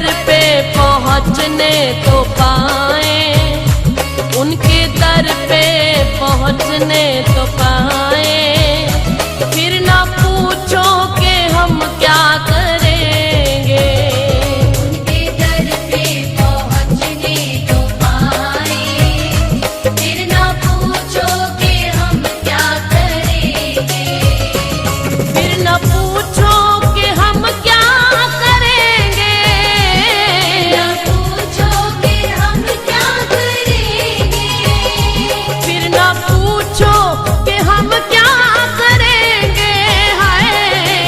दर पे पहुँचने तो पाए, उनके दर पे पहुँचने तो पाए। फिर ना पूछो कि हम क्या करेंगे, उनके दर पे पहुँचने तो पाए। फिर ना पूछो कि हम क्या करेंगे, फिर ना पूछो कि हम क्या करेंगे, ना पूछो कि हम क्या करेंगे, फिर ना पूछो कि हम क्या करेंगे। हाय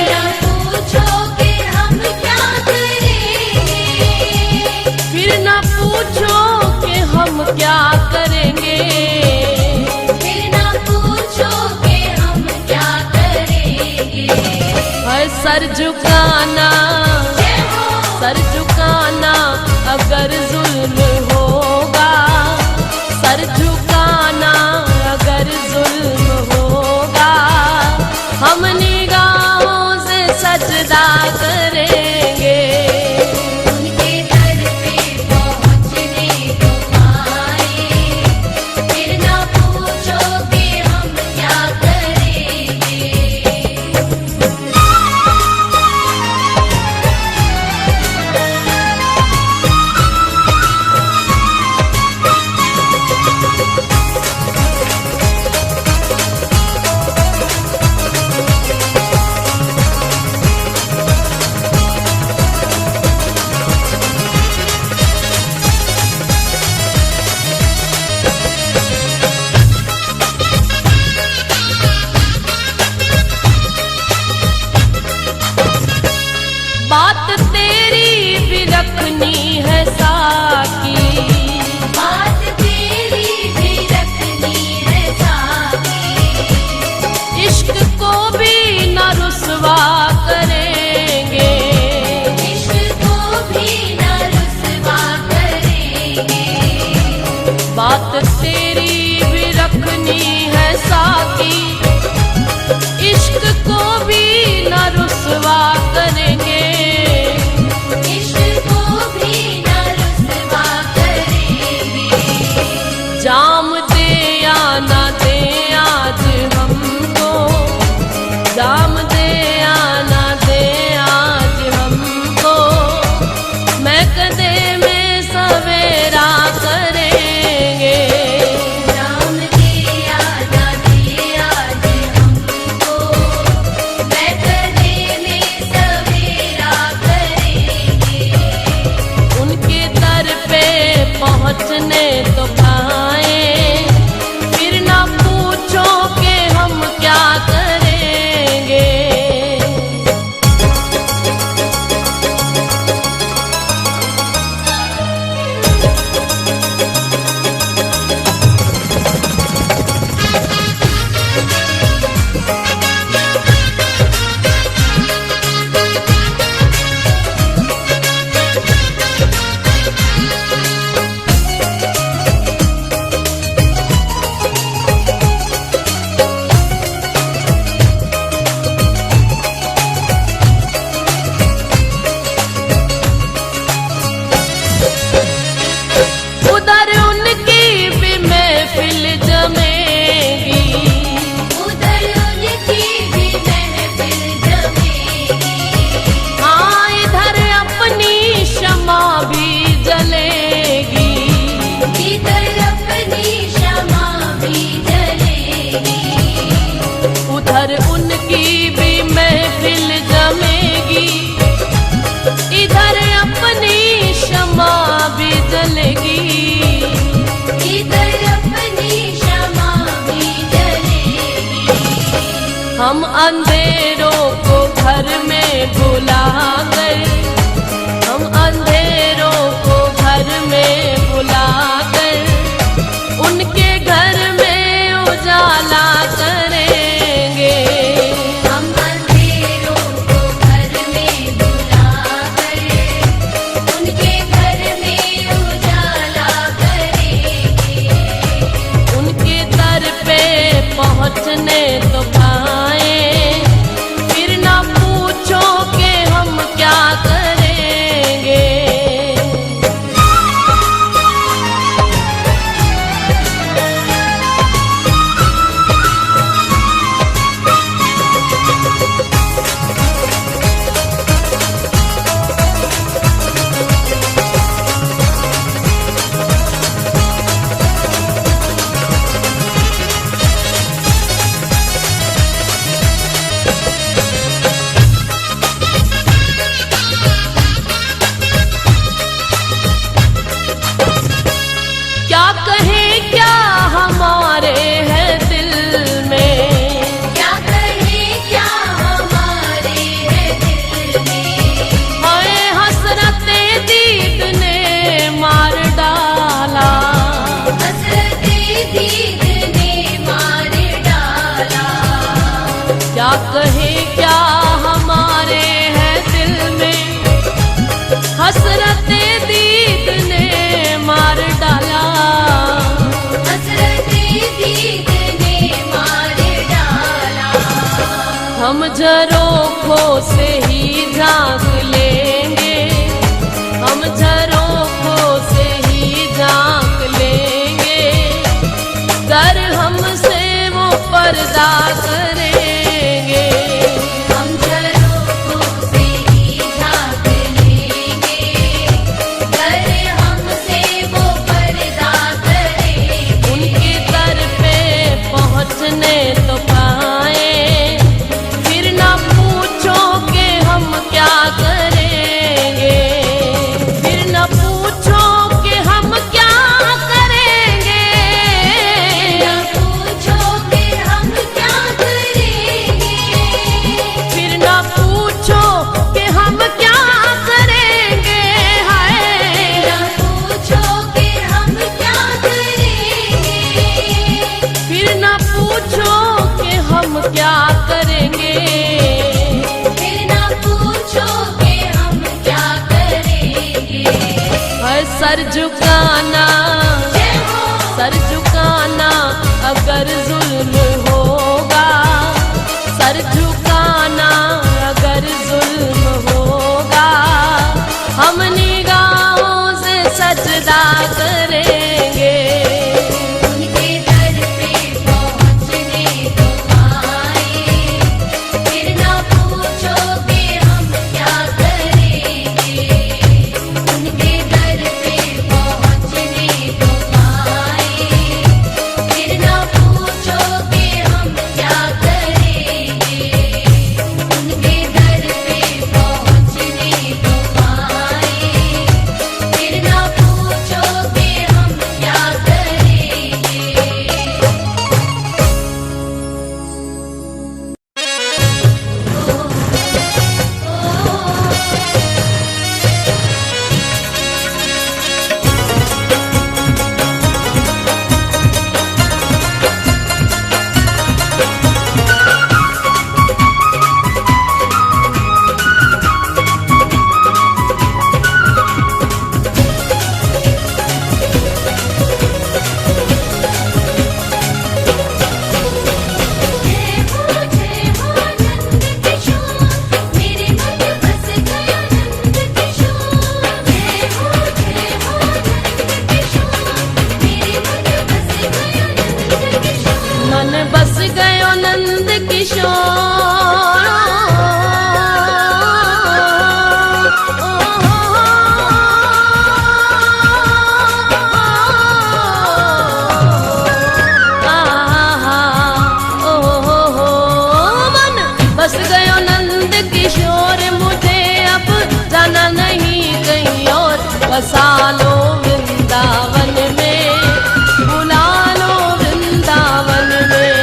ना पूछो कि हम क्या करेंगे, फिर ना पूछो कि हम क्या करेंगे। फिर ना पूछो कि हम क्या करेंगे। है सर झुकाना, जय हो, सर झुकाना अगर जुल्म होगा, सर झुकाना अगर जुल्म होगा, हम निगाहों से सजदा करेंगे। उनके दर पे पहुँचने तो पाए। फिर ना पूछो कि हम क्या करेंगे। बात तेरी भी रखनी है साकी, बात तेरी भी रखनी है साकी। इश्क को भी न रुसवा करेंगे, इश्क को भी न रुसवा करेंगे। बात तेरी भी रखनी है साकी, इश्क को भी न रुसवा करेंगे। इश्क को भी न रुसवा करेंगे। जाम दे या ना दे आज हमको, जाम दे या ना दे आज हमको, मैं कदे में सवेरा करेंगे। राम दिया ना दिया आज हमको, मैं कदे में सवेरा करेंगे। उनके दर पे पहुँचने तो पाए, फिर ना पूछो कि हम क्या करेंगे। उधर उनकी भी महफिल जमेगी, उधर उनकी भी महफिल जमेगी। हाँ इधर अपनी शमा भी जलेगी, इधर अपनी क्षमा भी जलेगी। उधर उनकी भी महफिल जमेगी, इधर अपनी शमा भी जलेगी। इधर अपनी क्षमा भी जलेगी। हम अंधेरों को घर में बुला कर, हम अंधेरों को घर में बुला कर, उनके घर में उजाला करेंगे। हम अंधेरों को घर में बुला कर, उनके घर में उजाला करेंगे। उनके दर पे पहुँचने तो पाए, फिर ना पूछो कि हम क्या करेंगे। क्या कहे क्या हमारे है दिल में, हसरते दीद ने मार डाला, हसरते दीद ने मार डाला। हम झरोखों से ही झांक लेंगे, हम झरोखों से ही झांक लेंगे, कर हमसे वो पर्दा करेंगे। हम झरोखों से ही झांक लेंगे, कर हमसे वो पर्दा करेंगे। उनके दर पे पहुँचने तो पाए, फिर ना पूछो कि हम क्या करेंगे, फिर ना पूछो कि हम क्या करेंगे, न पूछो कि हम क्या करेंगे, फिर ना पूछो कि हम क्या करेंगे, हाय न पूछो कि हम क्या करेंगे, फिर ना पूछो कि हम क्या करेंगे। फिर न पूछो कि हम क्या करेंगे। है सर झुकाना, जय हो, सर झुकाना अगर जुल्म होगा, सर झुकाना अगर जुल्म होगा, हम निगाहों से सजदा करेंगे। उनके दर पे पहुँचने तो पाए, फिर न पूछो कि हम क्या करेंगे। उनके दर पे पहुँचने तो पाए, फिर न पूछो कि हम क्या करेंगे। उनके दर पे पहुँचने तो पाए, फिर न पूछो कि हम क्या करेंगे। जय हो नंद किशोर, मेरे मन बस गया नंद किशोर। जय हो नंद किशोर, मेरे मन बस गया नंद किशोर। मन बस गयो नंद किशोर, मन बस गयो नंद किशोर, मुझे अब जाना नहीं कहीं और, बसा लो वृंदावन में, बुला लो वृंदावन में,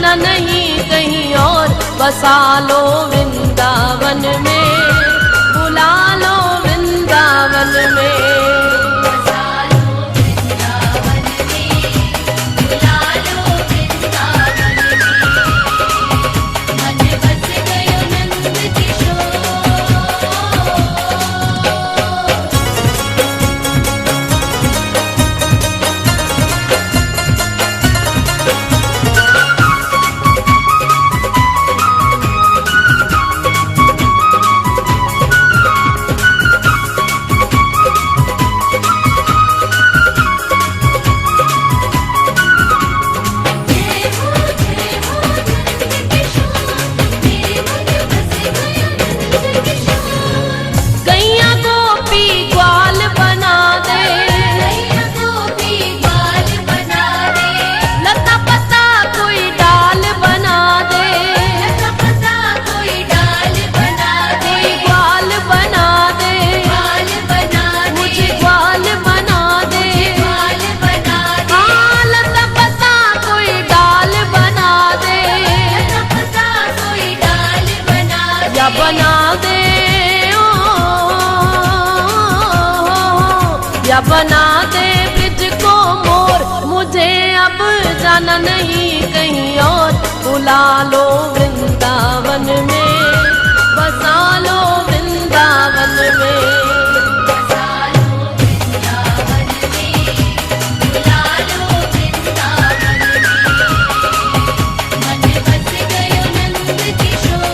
जाना नहीं कहीं और, बसा लो वृंदावन में, बुला लो वृंदावन में। बसा लो वृंदावन में, बुला लो वृंदावन में, मन बस गयो नंद किशोर। गैया गोपी ग्वाल बना दे, लता पता कोई डाल बना दे, कोई ग्वाल बना दे, मुझे ग्वाल बना दे। हाँ, लता पता कोई डाल बना दे, या बना दे, या बना दे ब्रिज को मोर। मुझे अब जाना नहीं कहीं और, बुला लो वृंदावन में, बसा लो वृंदावन में। बसा लो वृंदावन में, बुला लो वृंदावन में, मन बस गयो नंद किशोर।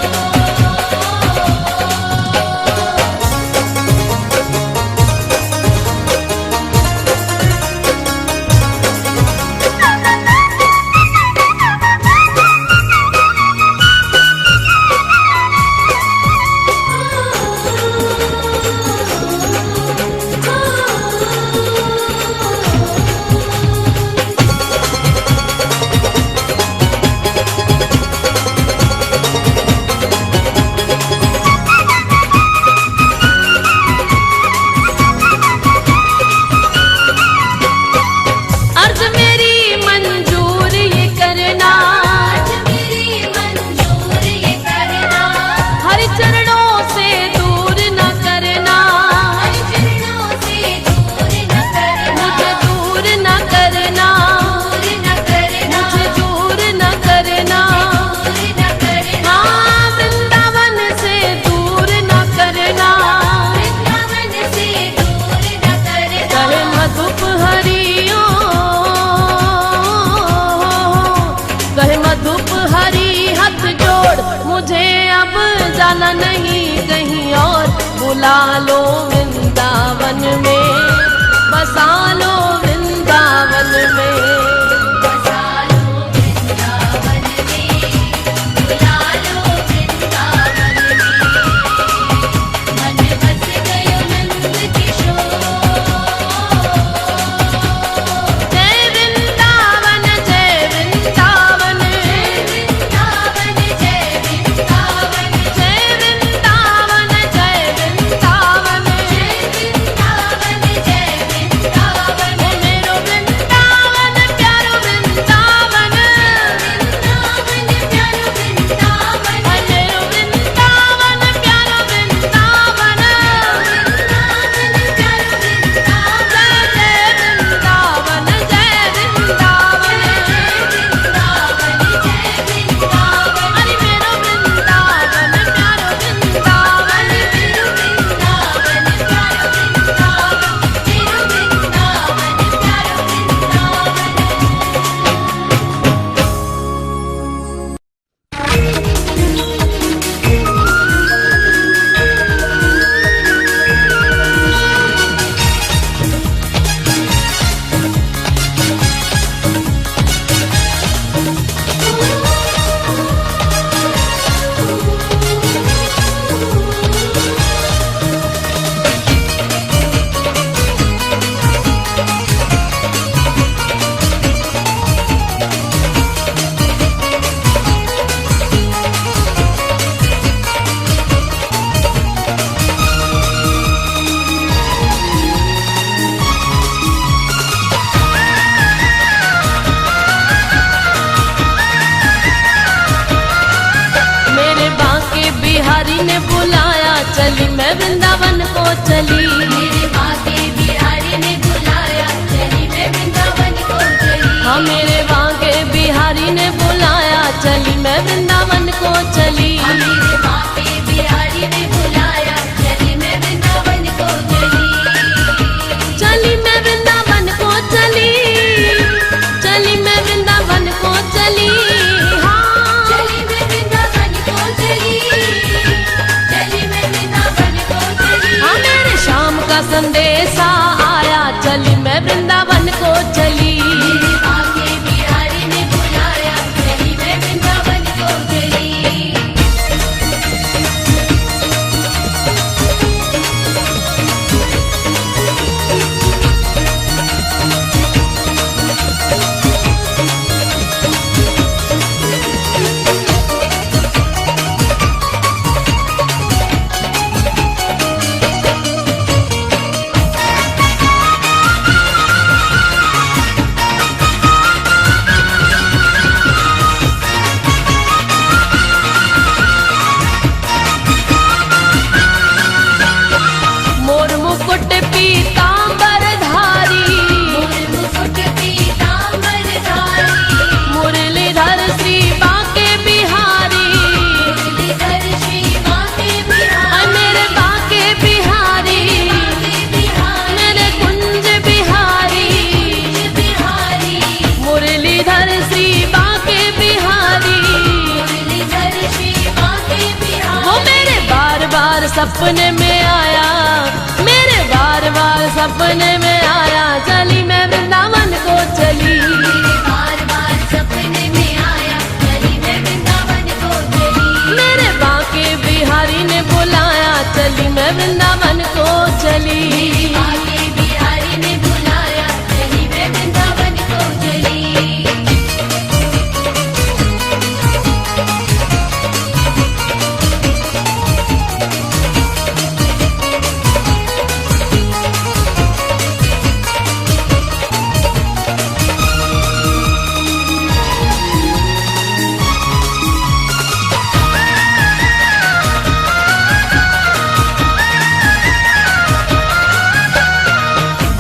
अर्ज मेरी मंजूर ये करना, आज मेरी मंजूर ये करना, हरि चरणों से दूर न करना, हरि चरणों से दूर न करना, मुझे दूर न करना, दूर न करना, मुझे दूर न करना। दूर न करना, हाँ, वृंदावन से दूर न करना, वृंदावन से दूर न करना। कहे मधुप हरियो, कहे मधुप हरि हाथ जोड़। मुझे अब जाना नहीं कहीं और, बुला लो वृंदावन में, बसा लो वृंदावन में। बसा लो वृंदावन में, बुला लो वृंदावन में, मन बस गयो नंद किशोर। जय वृंदावन, जय वृंदावन, वृंदावन जय वृंदावन, जय वृंदावन, जय वृंदावन, जय वृंदावन चली मैं वृंदावन को चली। मेरे बाके बिहारी ने बुलाया, चली मैं वृंदावन को चली। चली मैं वृंदावन को चली, चली मैं वृंदावन को चली। हाँ चली मैं वृंदावन को चली, चली मैं वृंदावन को चली। हाँ मेरे शाम का संदेशा आया, चली मैं वृंदावन को चली। मेरे बाके बिहारी ने बुलाया, चली मैं वृंदावन को चली। मोर मुकुट पीतांबर धारी, मोर मुकुट पीतांबर धारी, मुरलीधर श्री बांके बिहारी। मुरलीधर श्री बाके बिहारी। मेरे बांके बिहारी, बाके बिहारी, मेरे कुंज बिहारी। बिहारी, मुरलीधर श्री बांके बिहारी। मुरलीधर श्री बाके बिहारी। वो मेरे बार बार सपने में आया, मेरे बार बार सपने में आया। चली मैं वृंदावन को चली। मेरे बार बार सपने में आया, चली मैं वृंदावन को चली। मेरे बांके बिहारी ने बुलाया, चली मैं वृंदावन को चली। बाके बिहारी ने बुलाया, चली मैं वृंदावन को चली।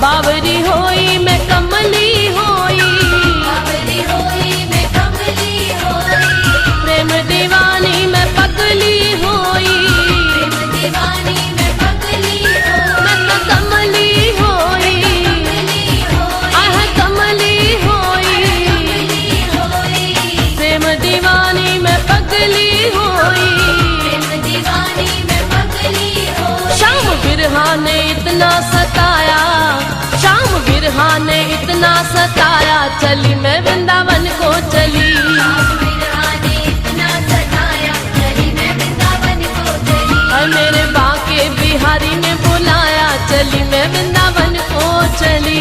बावरी होई मैं कमली होई, बावरी होई मैं कमली होई, प्रेम दीवानी मैं पगली होई। प्रेम दीवानी मैं पगली होई। मैं तो कमली होई, कमली होई, आह कमली होई। कमली होई, प्रेम दीवानी मैं पगली होई। प्रेम दीवानी मैं पगली होई। शाम बिरहा ने इतना सताया, शाम बिरहा ने इतना सताया। चली मैं वृंदावन को चली। बिरहा ने इतना सताया, चली मैं वृंदावन को चली। और मेरे बांके बिहारी ने बुलाया, चली मैं वृंदावन को चली।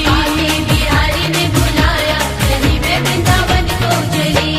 बाके बिहारी ने बुलाया, चली मैं वृंदावन को चली।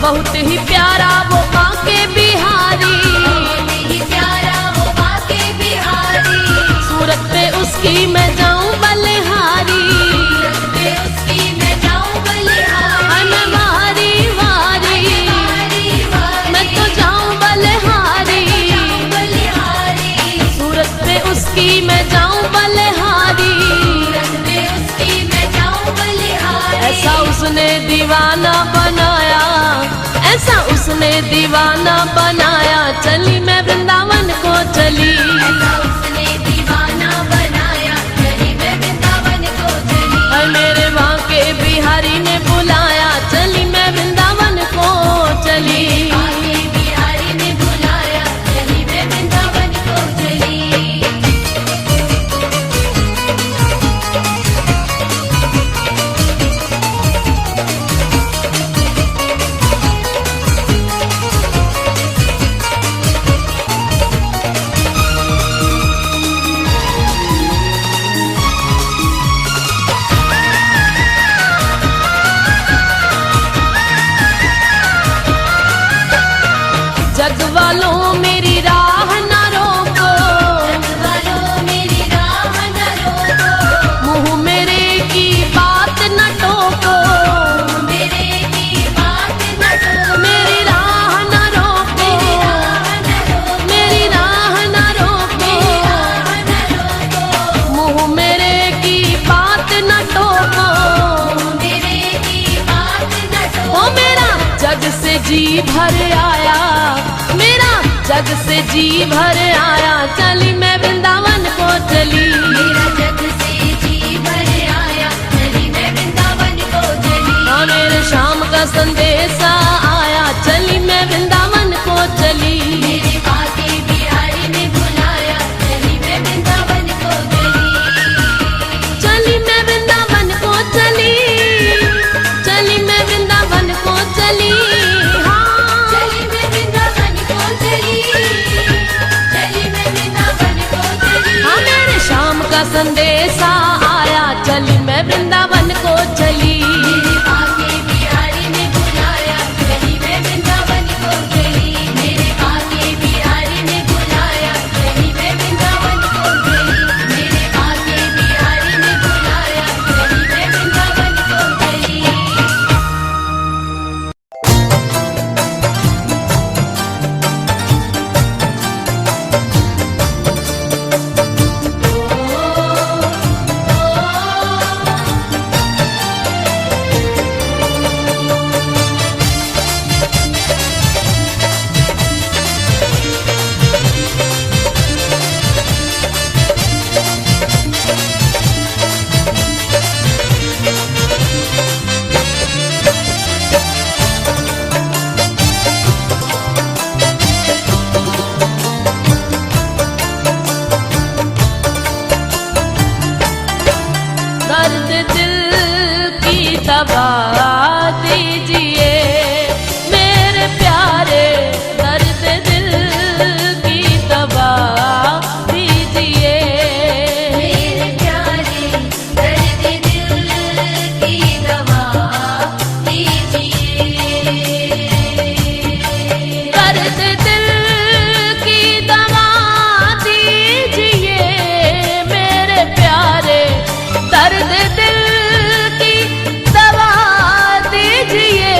बहुत ही प्यारा वो बांके बिहारी, मेरी प्यारा वो बाके बिहारी। सूरत पे उसकी मैं जाऊं बलिहारी। पे उसकी मैं जाऊं बलिहारी। मैं वारी वारी, वारी वारी, मैं तो जाऊं बलिहारी। जाऊं बलिहारी। सूरत पे उसकी मैं जाऊं बलिहारी। पे उसकी मैं जाऊं बलिहारी। ऐसा उसने दीवाना बनाया, ऐसा उसने दीवाना बनाया। चली मैं वृंदावन को चली। ऐसा उसने दीवाना बनाया, चली मैं वृंदावन को चली। और मेरे बांके बिहारी ने बुलाया, चली मैं वृंदावन को चली। बाके बिहारी ने बुलाया, चली मैं वृंदावन को चली। वालों मेरी राह न रोको, जग वालों मेरी राह न रोको, मुंह मेरे की बात न टोको, मेरे की बात न टोको, मेरी राह न रोको, मेरी राह न रोको, मेरी राह न रोको, राह न रोको, मुंह मेरे की बात न टोको। मेरे की बात न ओ टोको। मेरा जग से जी भर आया, मेरा जग से जी भर आया, चली मैं वृंदावन को चली। मेरा जग से जी भर आया, चली मैं वृंदावन को चली। हाँ मेरे शाम का संदेशा आया, चली मैं वृंदावन को चली। मेरे बाके बिहारी ने बुलाया, चली मैं वृंदावन को चली। चली मैं वृंदावन को चली, चली मैं वृंदावन को चली। हाँ चली मैं वृंदावन को चली, चली मैं वृंदावन को चली। हाँ मेरे शाम का संदेशा आया, चली मैं वृंदावन को चली। मेरे बाके बिहारी ने बुलाया, चली मैं वृंदावन को चली। मेरे बाके बिहारी ने बुलाया, चली मैं वृंदावन को चली। मेरे बाके बिहारी ने बुलाया, चली मैं वृंदावन को चली। दर्द दिल की दवा दीजिए मेरे प्यारे, दर्द दिल की दवा दीजिए। मेरे प्यारे, दर्द दिल की दवा दीजिए। दर्द दिल की दवा दीजिए मेरे प्यारे, दर्द दिल की दवा दीजिए।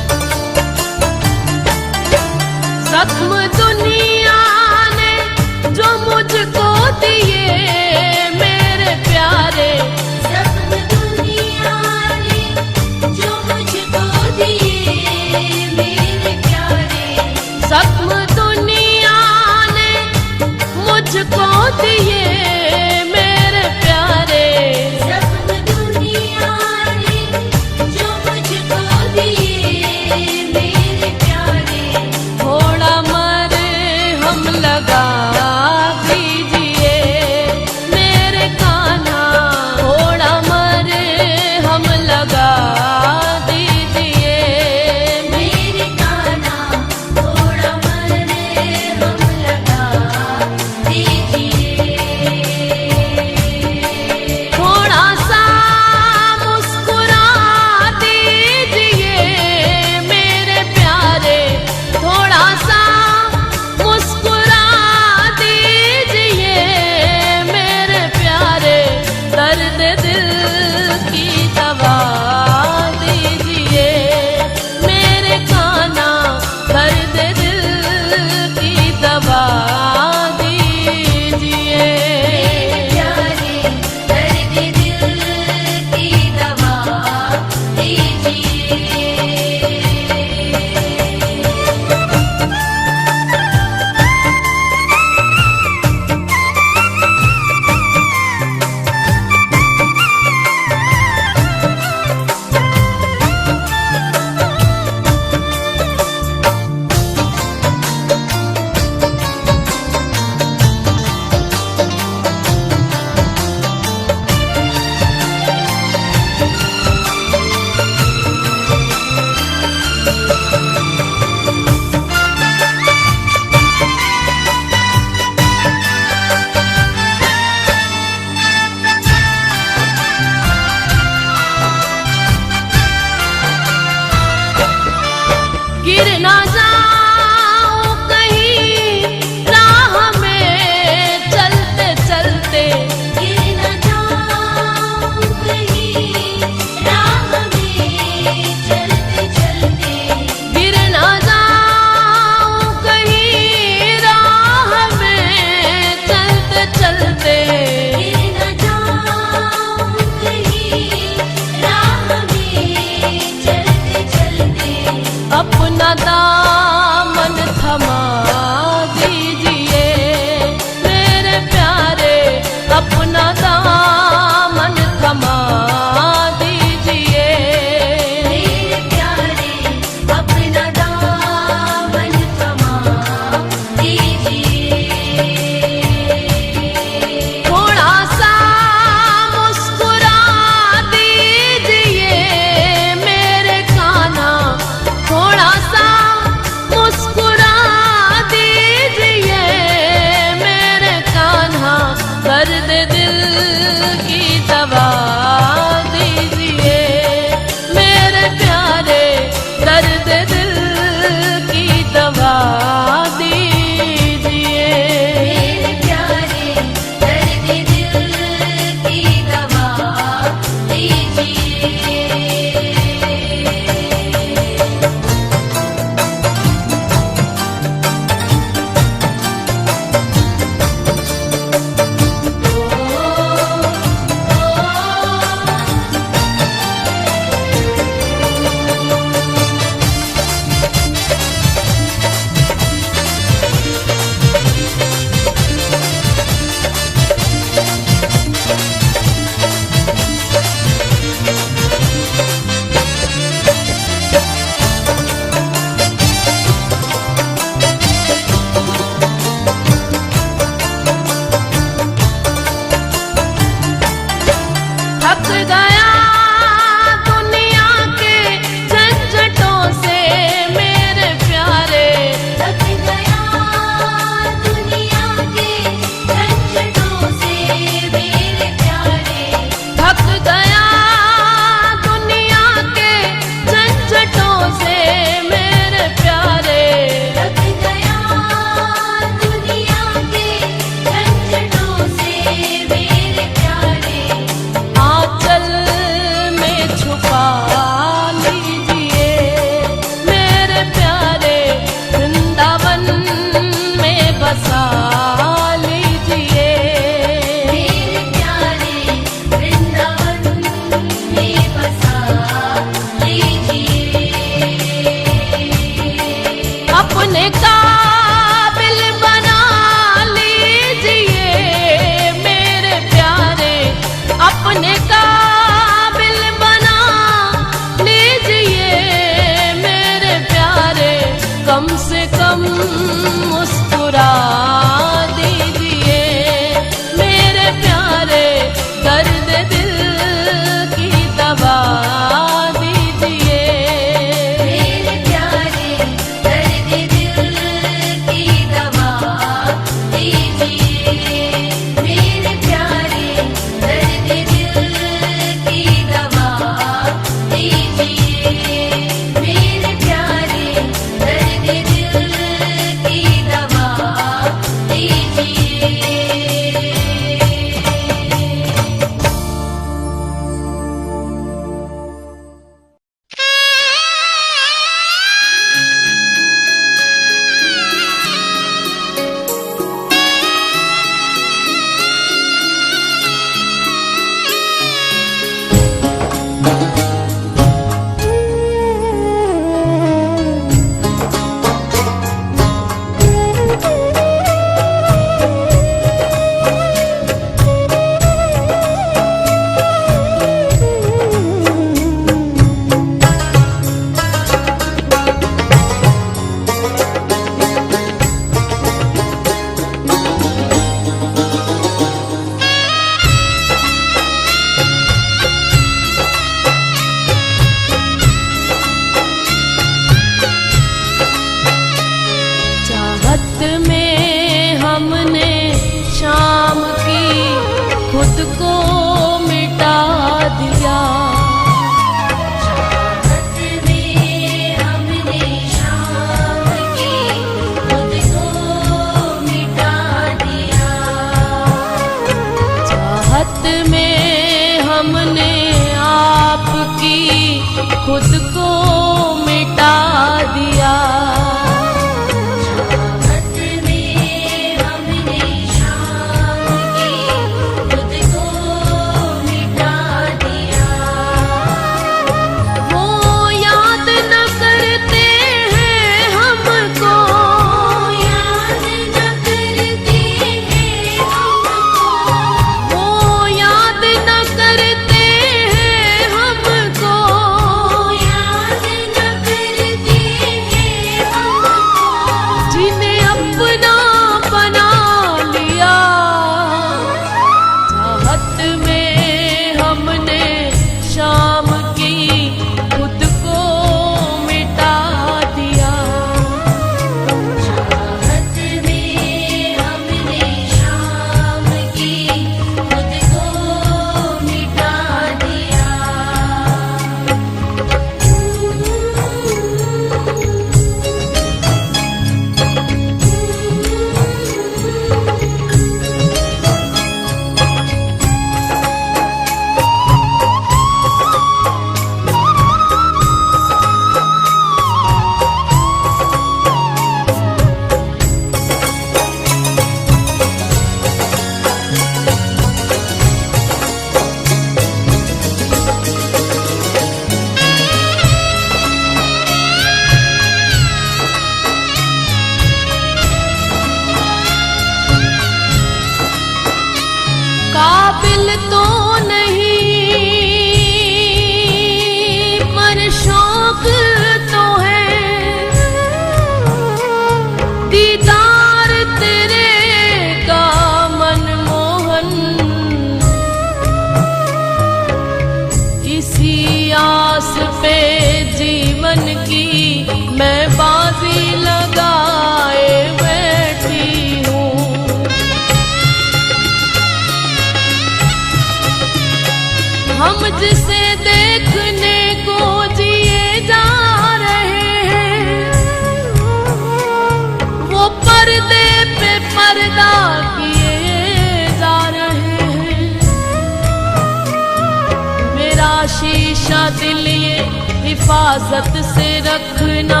दिल ये हिफाजत से रखना,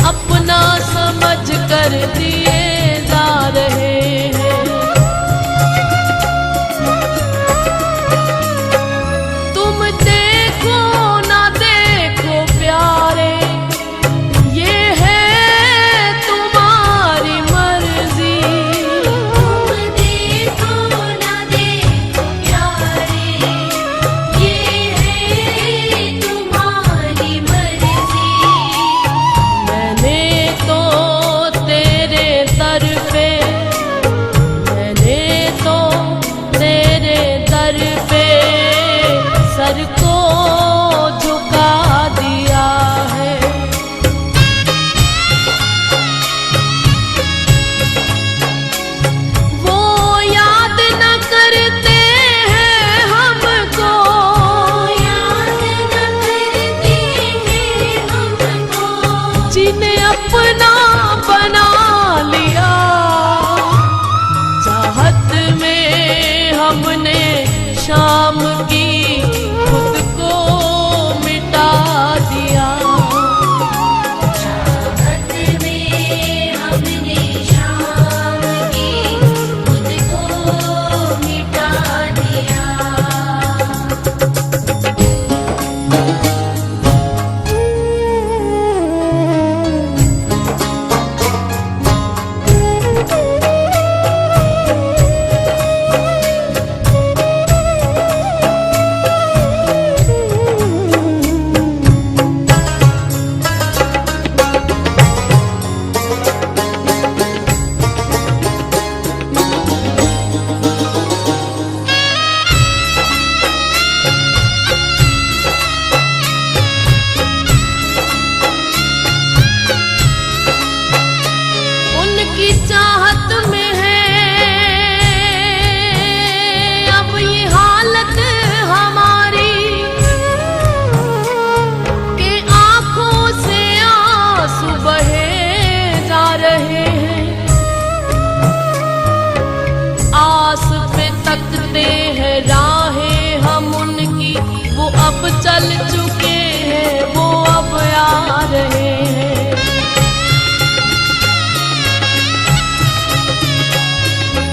अपना समझ कर दिए जा रहे हैं। तुम देखो ना देखो प्यारे, ये है तुम्हारी मर्जी। तुम देखो ना देखो प्यारे, ये है तुम्हारी मर्जी। मैंने तो तेरे दर पे, मैंने तो तेरे दर पे सर को झुका दिया है। वो याद न करते हैं हमको, याद न करते हैं हमको, जिन्हें अपना बना लिया। चाहत में हमने शाम की खुद को मिटा दिया। चाहत में हमने शाम की खुद को मिटा दिया। उनकी चाहत में है अब ये हालत हमारी, कि आंखों से आंसू बहे जा रहे हैं। आस पे तकते हैं राहें हम उनकी, वो अब चल चुके हैं, वो अब आ रहे हैं।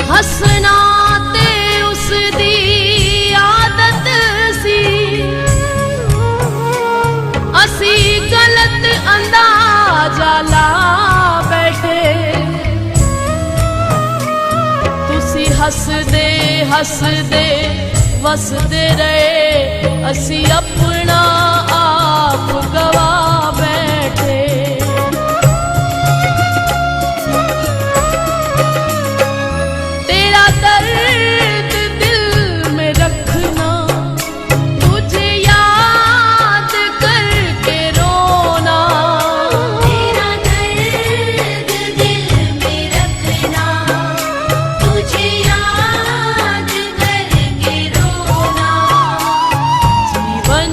हसनाते उस दी आदत सी, असी गलत अंदाजा ला बैठे। तुसी हसदे हसदे वसदे रहे, असी अपना आप गवा बैठे। तेरा दर्द दिल में रखना, तुझे याद करके रोना। तेरा दर्द दिल में रखना, तुझे याद करके रोना। जीवन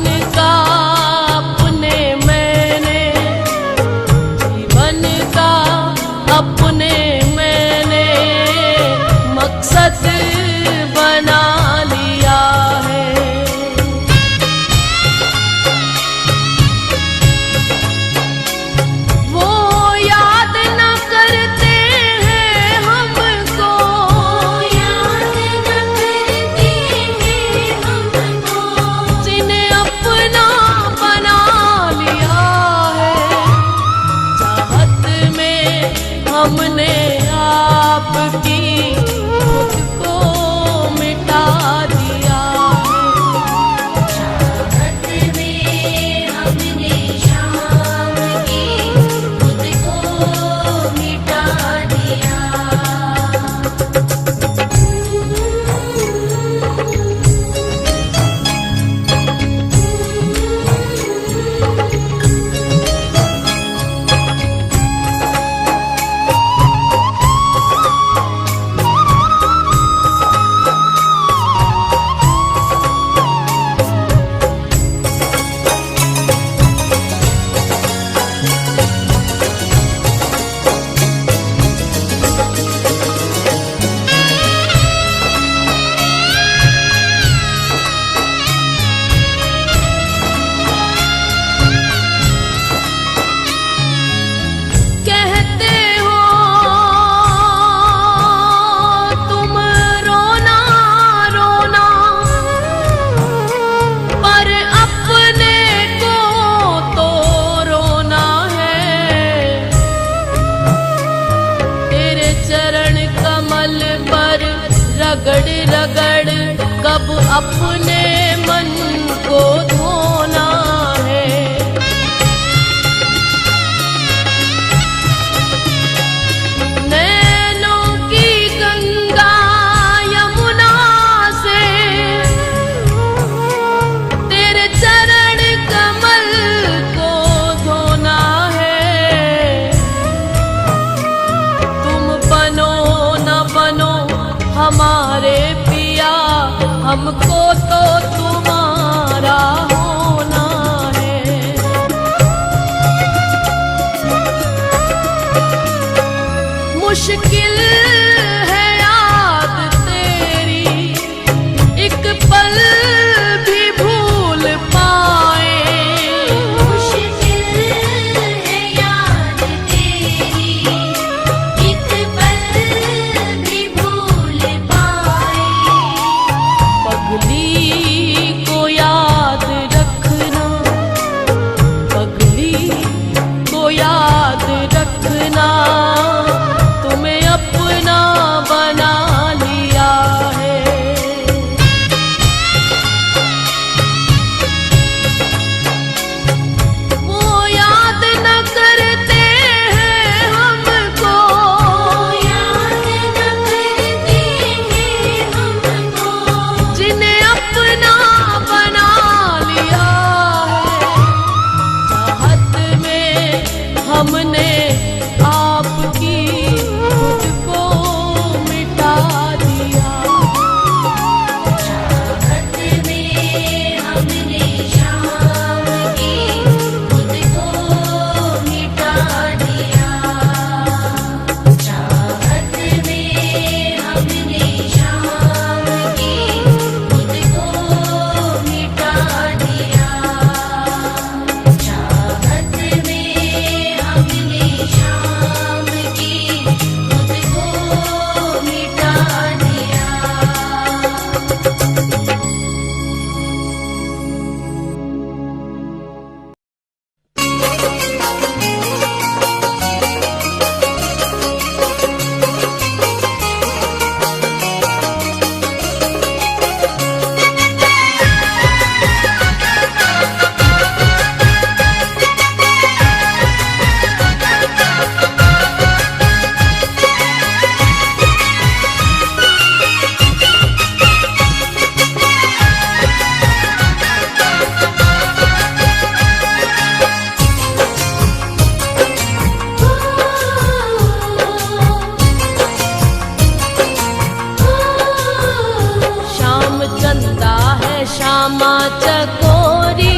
श्याम चंदा है श्यामा चकोरी,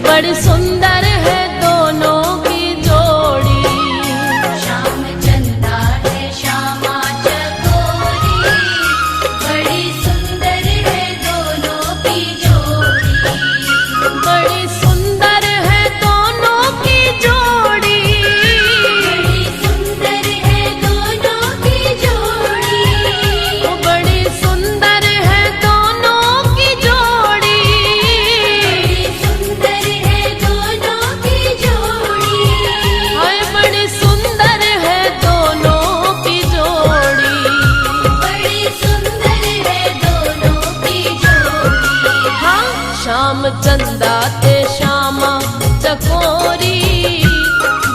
बड़ी सुंदर है दोनों की जोड़ी। श्याम चंदा है श्यामा चकोरी, बड़ी सुंदर है दोनों की जोड़ी। बड़ी सुंदर है दोनों की जोड़ी। बड़ी सुंदर है दोनों की जोड़ी। बड़ी सुंदर है दोनों की जोड़ी। बड़ी सुंदर है दोनों की जोड़ी। हाय बड़ी सुंदर है दोनों की जोड़ी। बड़ी सुंदर है दोनों की जोड़ी। हाँ श्याम चंदा ते श्यामा चकोरी,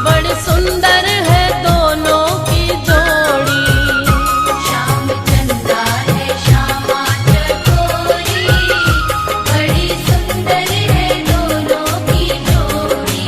बड़ी सुंदर है दोनों की जोड़ी। श्याम चंदा है श्यामा चकोरी, बड़ी सुंदर है दोनों की जोड़ी।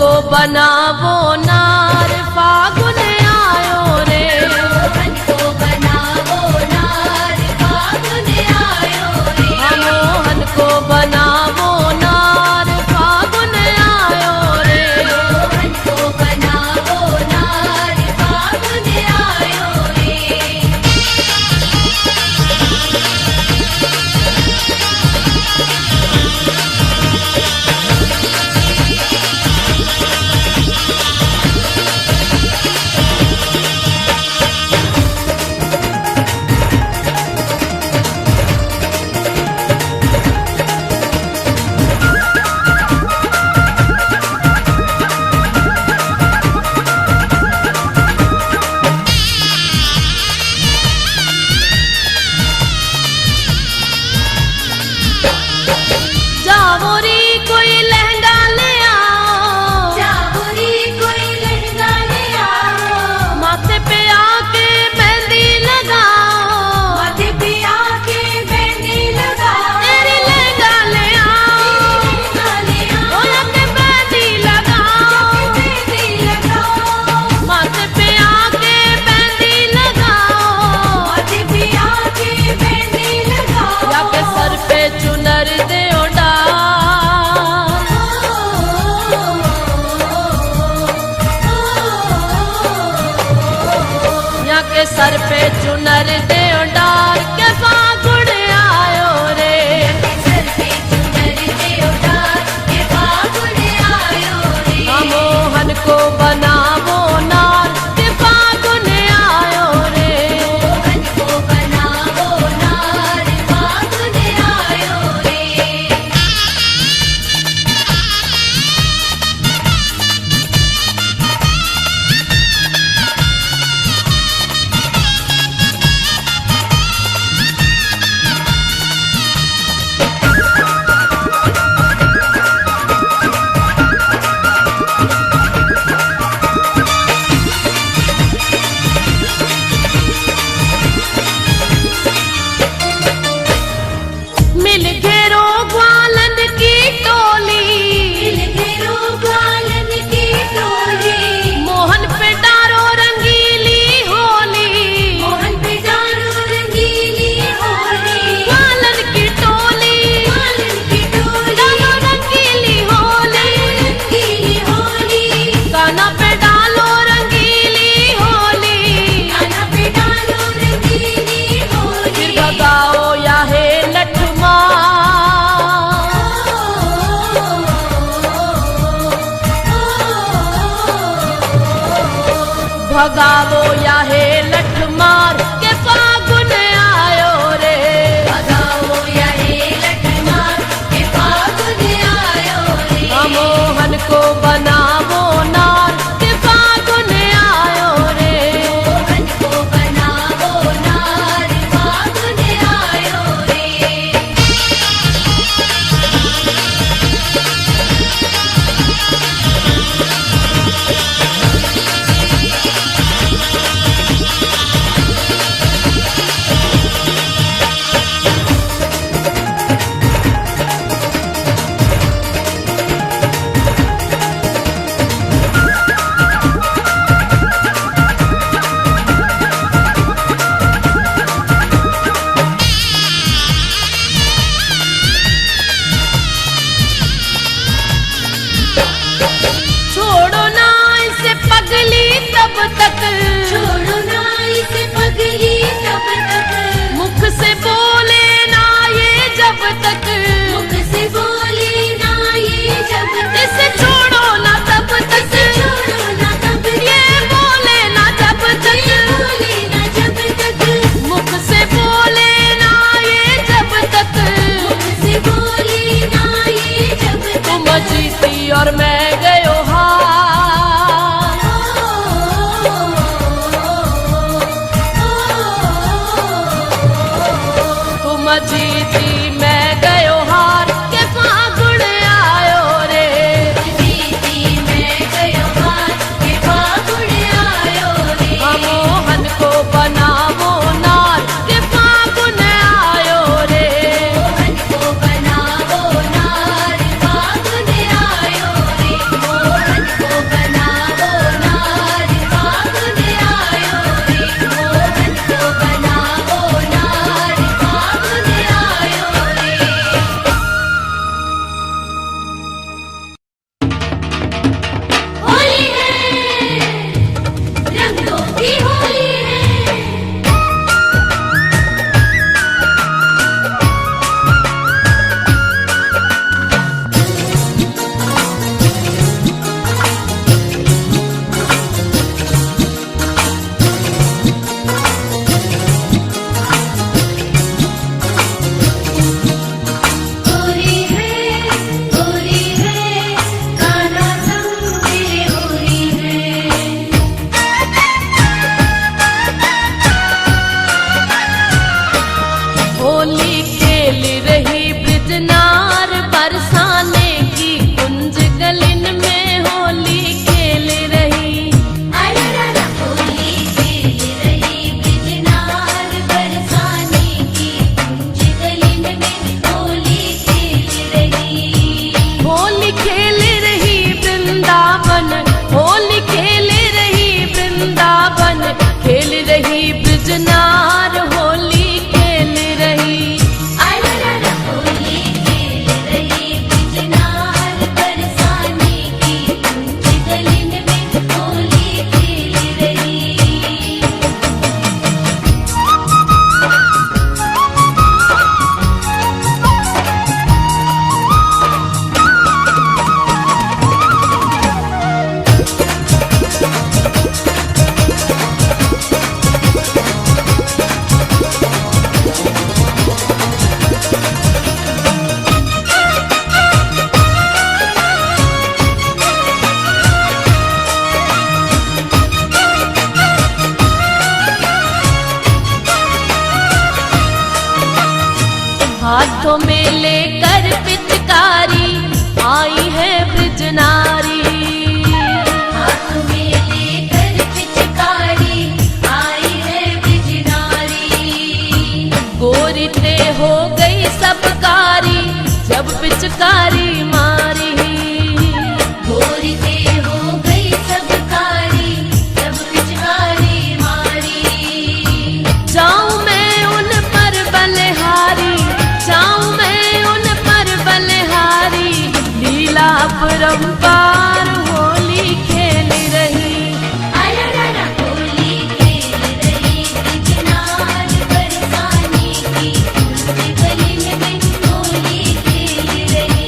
को बनावो नार फागुन आयो रे। मोहन को बनावो नार फागुन आयो रे। मोहन को बनावो नार फागुन आयो रे। मोहन को बनावो नार फागुन आयो रे। जावो रे कोई लहंगा ले आओ। जावो रे कोई लहंगा ले आओ। माथे पे आके मेहंदी लगाओ। माथे पे आके मेहंदी लगाओ। तेरी लहंगा ले आओ। लहंगा ले आओ। ओ आके मेहंदी लगाओ। मेहंदी लगाओ। माथे पे आके मेहंदी लगाओ। माथे पे आके मेहंदी लगाओ। या के सर पे चुनर दे डाल। या के सर पे चुनर दे डाल के फागुन आयो रे। सर पे चुनर दे डाल के फागुन आयो रे। मोहन को बनावो नार के फागुन आयो रे। मोहन को बनावो नार फागुन आयो रे। मिल घेरो ग्वालन की टोली। मिल घेरो ग्वालन की टोली। मोहन पे डारो रंगीली होली। मोहन पे डालो रंगीली होली। ग्वालन की टोली। ग्वालन की टोली। डालो रंगीली होली। रंगीली होली। काना पे डालो रंगीली होली। काना पे डालो रंगीली होली। फिर भगाओ या है लठमा। भगावो या है लठमार के फागुन आयो रे। भगाओ या हे लठमार के फागुन आयो रे। मोहन को बनावो नार के फागुन आयो रे। मोहन को बनावो नार फागुन आयो रे। छोड़ो ना इसे पगली तब तक। छोड़ो ना इसे पगली तब तक। मुख से बोले ना ये जब तक। मुख से बोले ना ये जब तक। इसे छोड़ो ना तब तक। छोड़ो ना तब तक। ये बोले ना जब तक। ये बोले ना जब तक। मुख से बोले ना ये जब तक। मुख से बोले ना ये जब तक। तुम जीती और मैं गयो हार। तुम जीती मैं गयो हार के फागुन आयो रे। जीती मैं गयो हार के फागुन आयो रे। मोहन को बनावो नार के फागुन आयो रे। मोहन को बनावो नार फागुन आयो रे। हाथों में लेकर पिचकारी आई है ब्रज नारी। हाथों में लेकर पिचकारी आई है ब्रज नारी। गोरी ते हो गई सबकारी जब पिचकारी मारी। गोरी ते हो गई सबकारी जब पिचकारी मारी। जाऊं मैं उन पर बलिहारी, जाऊं मैं उन पर बलिहारी, लीला परंपार होली खेल रही। होली खेल रही बिजनार बरसाने की, उसके गले में होली खेल रही।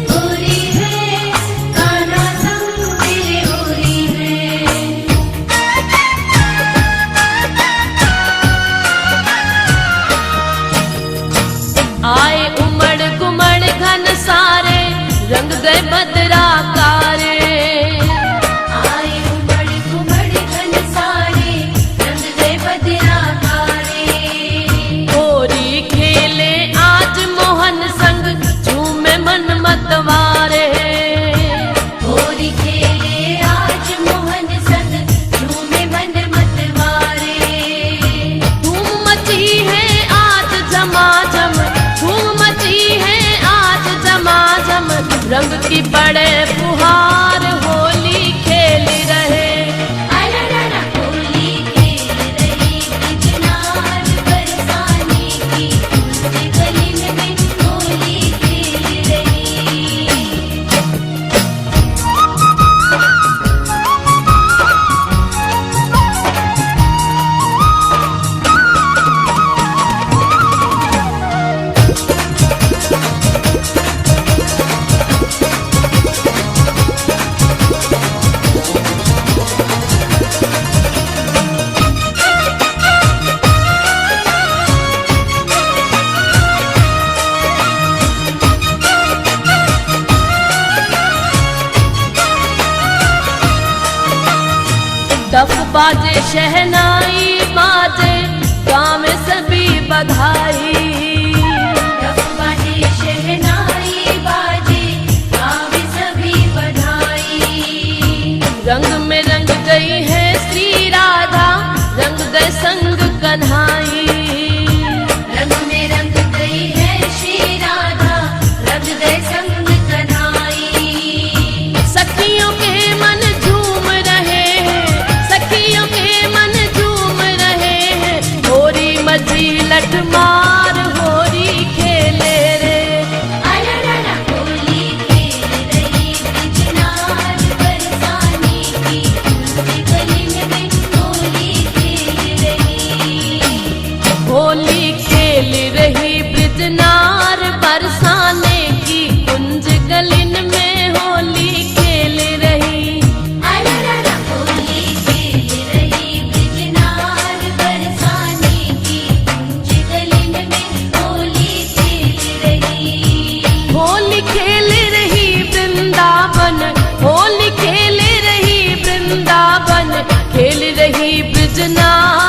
गोरी है कान्हा संग तेरे गोरी है। आए उमड़ गुमड़ घन सारे रंग गए बदरा कारे। आए उमड़ घुमड़ घन सारे रंग गए बदरा कारे। होली खेले आज मोहन संग झूमे मन मतवारे। होली खेले आज मोहन संग झूमे मन मतवारे। धूम मची है आज झमाझम, धूम मची है आज झमाझम, रंग की बड़े फुहार होली खेल रहे। होली खेल रही बिजनार बरसाने की, उसके गले में होली खेल रही। डफ बाजे शहनाई बाजे गाँव में सभी बधाई। डफ बाजे शहनाई बाजे गावे सभी बधाई। रंग में रंग गई है श्री राधा, रंग गए संग कन्हाई। रंग में रंग गई है श्री राधा, रंग गए संग कन्हाई। सखियों के मन झूम रहे हैं, सखियों के मन झूम रहे हैं, होरी मची लठमार होरी खेले रे। होली खेल रही बिजनार बरसाने की, उसके गले में होली खेल रही। होली खेल रही ब्रजनार बरसाने की, कुंज गलिन में होली खेल रही। होली खेल रही बिजनार बरसाने की, कुंज गलिन में होली खेल रही। होली खेल रही वृंदावन, होली खेल रही वृंदावन, खेल रही ब्रजनार